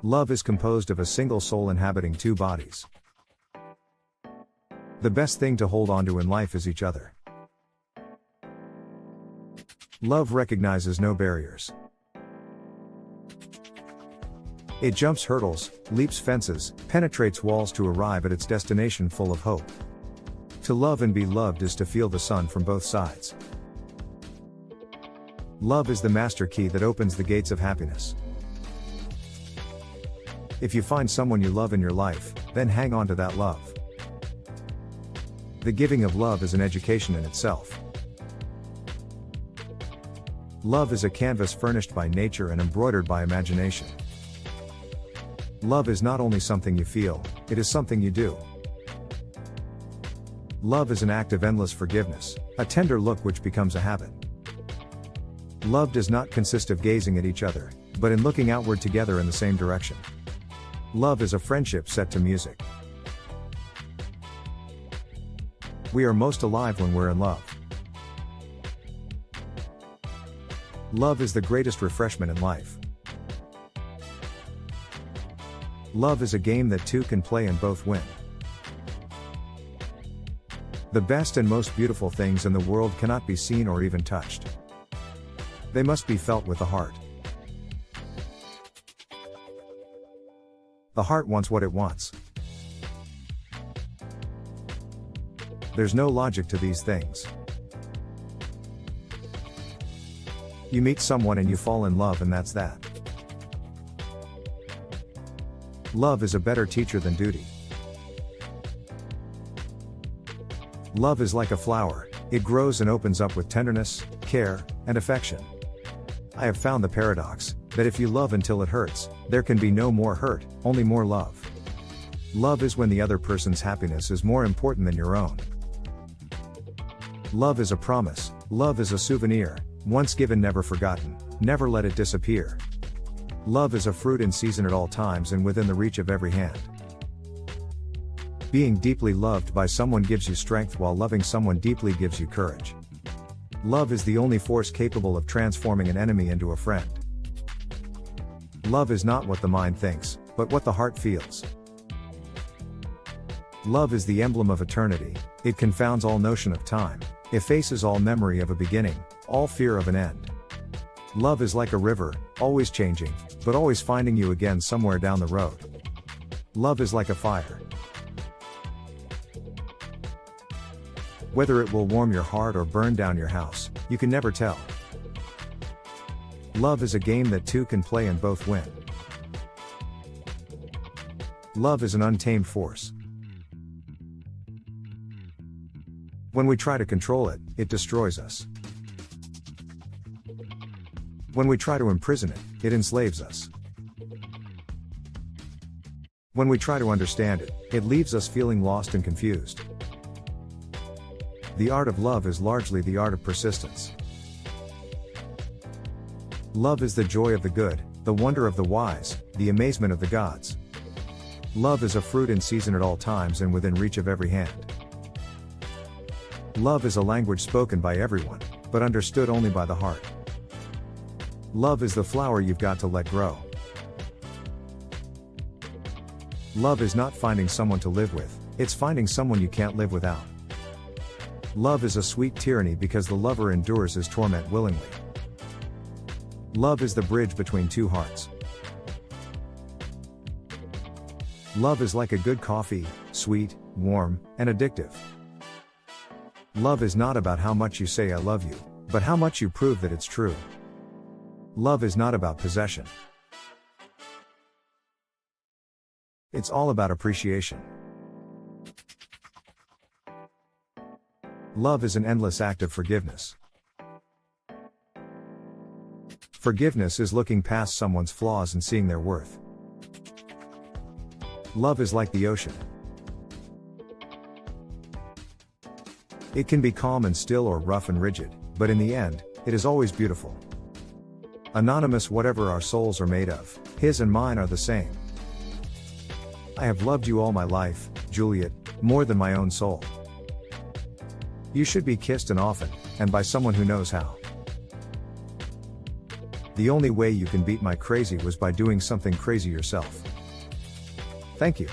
Love is composed of a single soul inhabiting two bodies. The best thing to hold on to in life is each other. Love recognizes no barriers. It jumps hurdles, leaps fences, penetrates walls to arrive at its destination full of hope. To love and be loved is to feel the sun from both sides. Love is the master key that opens the gates of happiness. If you find someone you love in your life, then hang on to that love. The giving of love is an education in itself. Love is a canvas furnished by nature and embroidered by imagination. Love is not only something you feel, it is something you do. Love is an act of endless forgiveness, a tender look which becomes a habit. Love does not consist of gazing at each other, but in looking outward together in the same direction. Love is a friendship set to music. We are most alive when we're in love. Love is the greatest refreshment in life. Love is a game that two can play and both win. The best and most beautiful things in the world cannot be seen or even touched. They must be felt with the heart. The heart wants what it wants. There's no logic to these things. You meet someone and you fall in love, and that's that. Love is a better teacher than duty. Love is like a flower, it grows and opens up with tenderness, care, and affection. I have found the paradox, that if you love until it hurts, there can be no more hurt, only more love. Love is when the other person's happiness is more important than your own. Love is a promise, love is a souvenir, once given never forgotten, never let it disappear. Love is a fruit in season at all times and within the reach of every hand. Being deeply loved by someone gives you strength, while loving someone deeply gives you courage. Love is the only force capable of transforming an enemy into a friend. Love is not what the mind thinks, but what the heart feels. Love is the emblem of eternity, it confounds all notion of time, effaces all memory of a beginning, all fear of an end. Love is like a river, always changing, but always finding you again somewhere down the road. Love is like a fire. Whether it will warm your heart or burn down your house, you can never tell. Love is a game that two can play and both win. Love is an untamed force. When we try to control it, it destroys us. When we try to imprison it, it enslaves us. When we try to understand it, it leaves us feeling lost and confused. The art of love is largely the art of persistence. Love is the joy of the good, the wonder of the wise, the amazement of the gods. Love is a fruit in season at all times and within reach of every hand. Love is a language spoken by everyone, but understood only by the heart. Love is the flower you've got to let grow. Love is not finding someone to live with, it's finding someone you can't live without. Love is a sweet tyranny because the lover endures his torment willingly. Love is the bridge between two hearts. Love is like a good coffee, sweet, warm, and addictive. Love is not about how much you say I love you, but how much you prove that it's true. Love is not about possession. It's all about appreciation. Love is an endless act of forgiveness. Forgiveness is looking past someone's flaws and seeing their worth. Love is like the ocean. It can be calm and still or rough and rigid, but in the end, it is always beautiful. Anonymous, whatever our souls are made of, his and mine are the same. I have loved you all my life, Juliet, more than my own soul. You should be kissed and often, and by someone who knows how. The only way you can beat my crazy was by doing something crazy yourself. Thank you.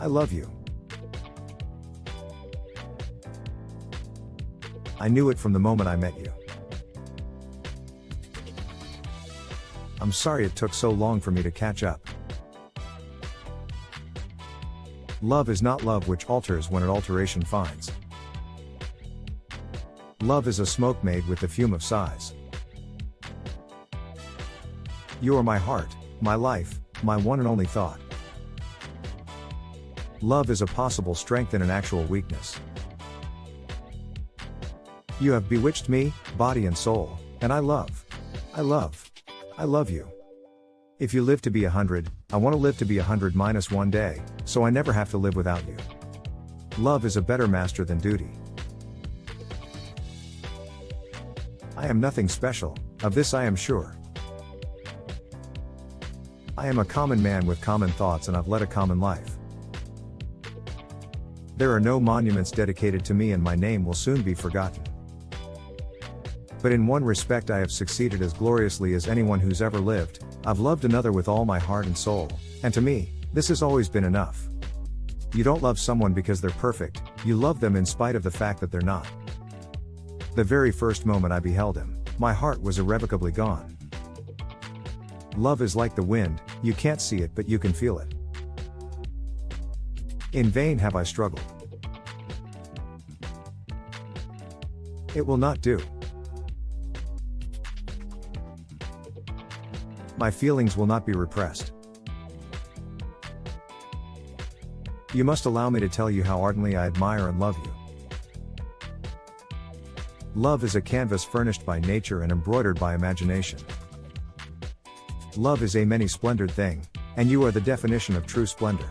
I love you. I knew it from the moment I met you. I'm sorry it took so long for me to catch up. Love is not love which alters when it alteration finds. Love is a smoke made with the fume of sighs. You are my heart, my life, my one and only thought. Love is a possible strength and an actual weakness. You have bewitched me, body and soul, and I love you. If you live to be 100, I want to live to be 100 minus one day, so I never have to live without you. Love is a better master than duty. I am nothing special, of this I am sure. I am a common man with common thoughts and I've led a common life. There are no monuments dedicated to me and my name will soon be forgotten. But in one respect I have succeeded as gloriously as anyone who's ever lived. I've loved another with all my heart and soul, and to me, this has always been enough. You don't love someone because they're perfect, you love them in spite of the fact that they're not. The very first moment I beheld him, my heart was irrevocably gone. Love is like the wind, you can't see it but you can feel it. In vain have I struggled. It will not do. My feelings will not be repressed. You must allow me to tell you how ardently I admire and love you. Love is a canvas furnished by nature and embroidered by imagination. Love is a many-splendored thing, and you are the definition of true splendor.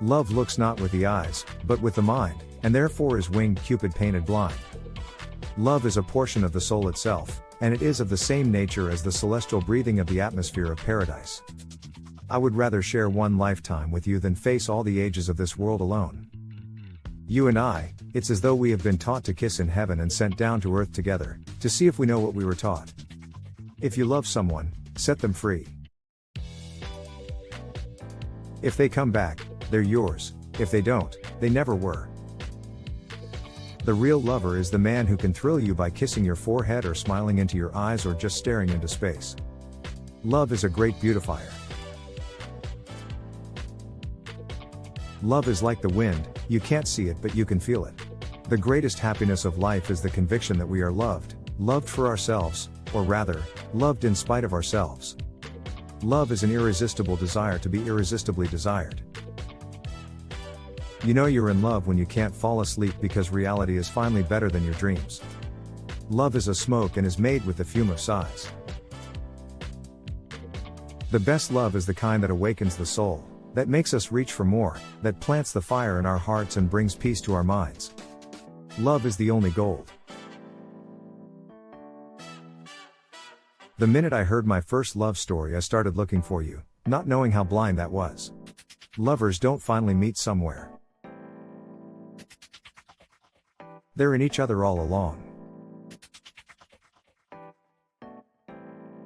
Love looks not with the eyes, but with the mind, and therefore is winged Cupid painted blind. Love is a portion of the soul itself, and it is of the same nature as the celestial breathing of the atmosphere of paradise. I would rather share one lifetime with you than face all the ages of this world alone. You and I, it's as though we have been taught to kiss in heaven and sent down to earth together, to see if we know what we were taught. If you love someone, set them free. If they come back, they're yours, if they don't, they never were. The real lover is the man who can thrill you by kissing your forehead or smiling into your eyes or just staring into space. Love is a great beautifier. Love is like the wind, you can't see it but you can feel it. The greatest happiness of life is the conviction that we are loved, loved for ourselves, or rather, loved in spite of ourselves. Love is an irresistible desire to be irresistibly desired. You know you're in love when you can't fall asleep because reality is finally better than your dreams. Love is a smoke and is made with the fume of sighs. The best love is the kind that awakens the soul, that makes us reach for more, that plants the fire in our hearts and brings peace to our minds. Love is the only gold. The minute I heard my first love story I started looking for you, not knowing how blind that was. Lovers don't finally meet somewhere. They're in each other all along.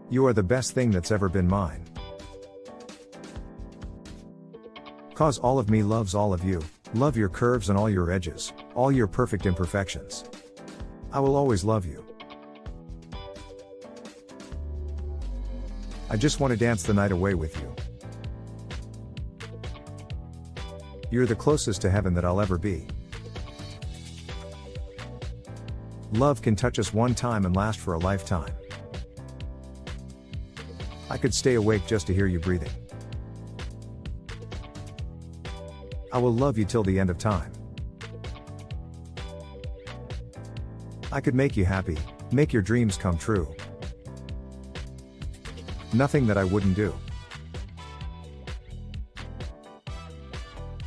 You are the best thing that's ever been mine. 'Cause all of me loves all of you, love your curves and all your edges, all your perfect imperfections. I will always love you. I just want to dance the night away with you. You're the closest to heaven that I'll ever be. Love can touch us one time and last for a lifetime. I could stay awake just to hear you breathing. I will love you till the end of time. I could make you happy, make your dreams come true. Nothing that I wouldn't do.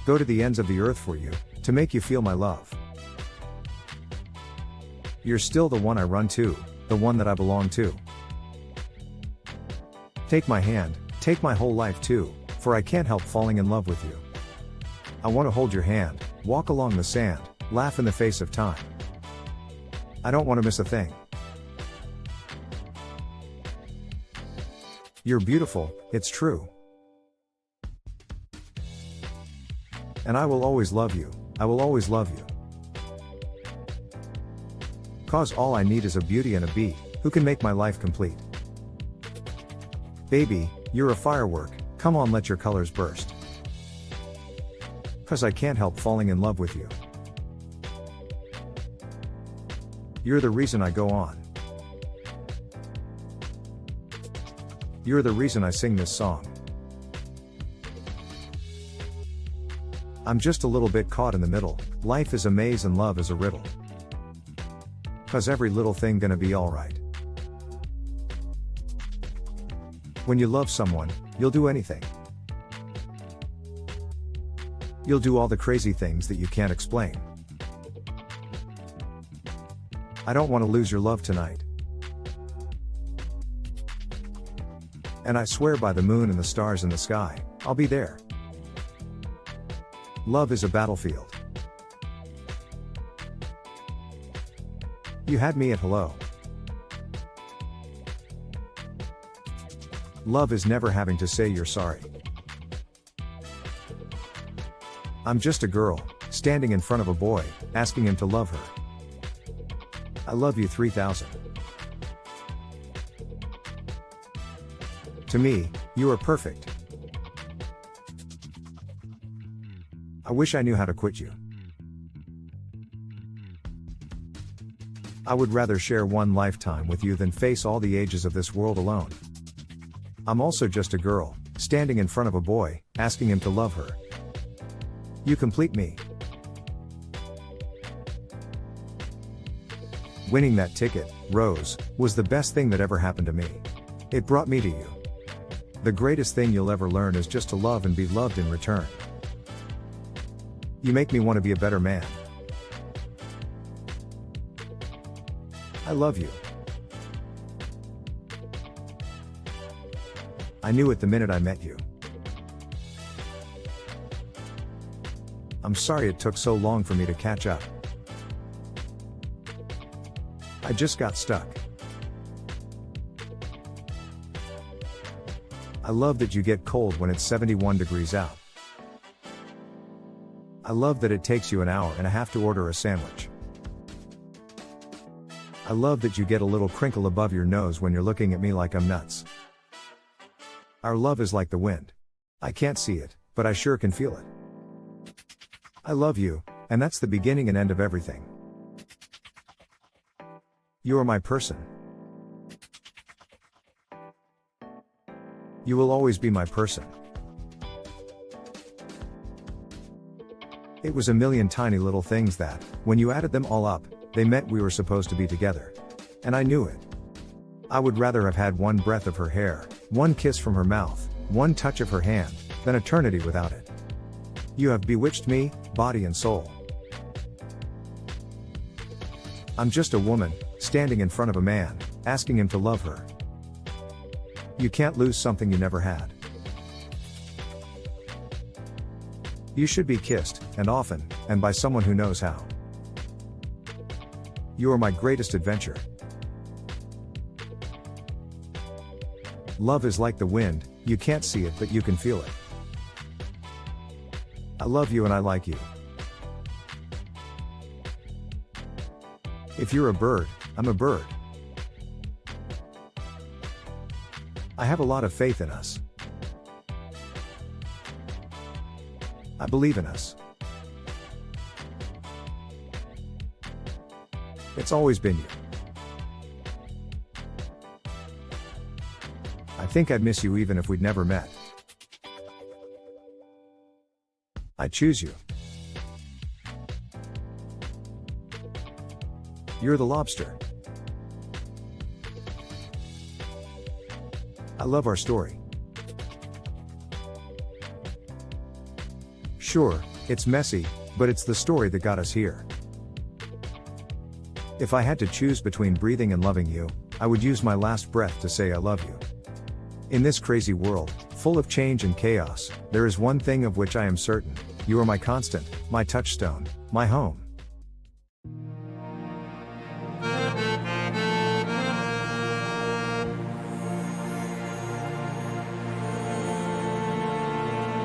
Go to the ends of the earth for you, to make you feel my love. You're still the one I run to, the one that I belong to. Take my hand, take my whole life too, for I can't help falling in love with you. I want to hold your hand, walk along the sand, laugh in the face of time. I don't want to miss a thing. You're beautiful, it's true. And I will always love you, I will always love you. 'Cause all I need is a beauty and a beat, who can make my life complete. Baby, you're a firework, come on, let your colors burst. 'Cause I can't help falling in love with you. You're the reason I go on. You're the reason I sing this song. I'm just a little bit caught in the middle, life is a maze and love is a riddle. 'Cause every little thing gonna be alright. When you love someone, you'll do anything. You'll do all the crazy things that you can't explain. I don't want to lose your love tonight. And I swear by the moon and the stars in the sky, I'll be there. Love is a battlefield. You had me at hello. Love is never having to say you're sorry. I'm just a girl, standing in front of a boy, asking him to love her. I love you 3000. To me, you are perfect. I wish I knew how to quit you. I would rather share one lifetime with you than face all the ages of this world alone. I'm also just a girl, standing in front of a boy, asking him to love her. You complete me. Winning that ticket, Rose, was the best thing that ever happened to me. It brought me to you. The greatest thing you'll ever learn is just to love and be loved in return. You make me want to be a better man. I love you. I knew it the minute I met you. I'm sorry it took so long for me to catch up. I just got stuck. I love that you get cold when it's 71 degrees out. I love that it takes you an hour and a half to order a sandwich. I love that you get a little crinkle above your nose when you're looking at me like I'm nuts. Our love is like the wind. I can't see it, but I sure can feel it. I love you, and that's the beginning and end of everything. You are my person. You will always be my person. It was a million tiny little things that, when you added them all up, they meant we were supposed to be together. And I knew it. I would rather have had one breath of her hair, one kiss from her mouth, one touch of her hand, than eternity without it. You have bewitched me, body and soul. I'm just a woman, standing in front of a man, asking him to love her. You can't lose something you never had. You should be kissed, and often, and by someone who knows how. You are my greatest adventure. Love is like the wind, you can't see it but you can feel it. I love you and I like you. If you're a bird, I'm a bird. I have a lot of faith in us. I believe in us. It's always been you. I think I'd miss you even if we'd never met. I choose you. You're the lobster. I love our story. Sure, it's messy, but it's the story that got us here. If I had to choose between breathing and loving you, I would use my last breath to say I love you. In this crazy world, full of change and chaos, there is one thing of which I am certain: you are my constant, my touchstone, my home.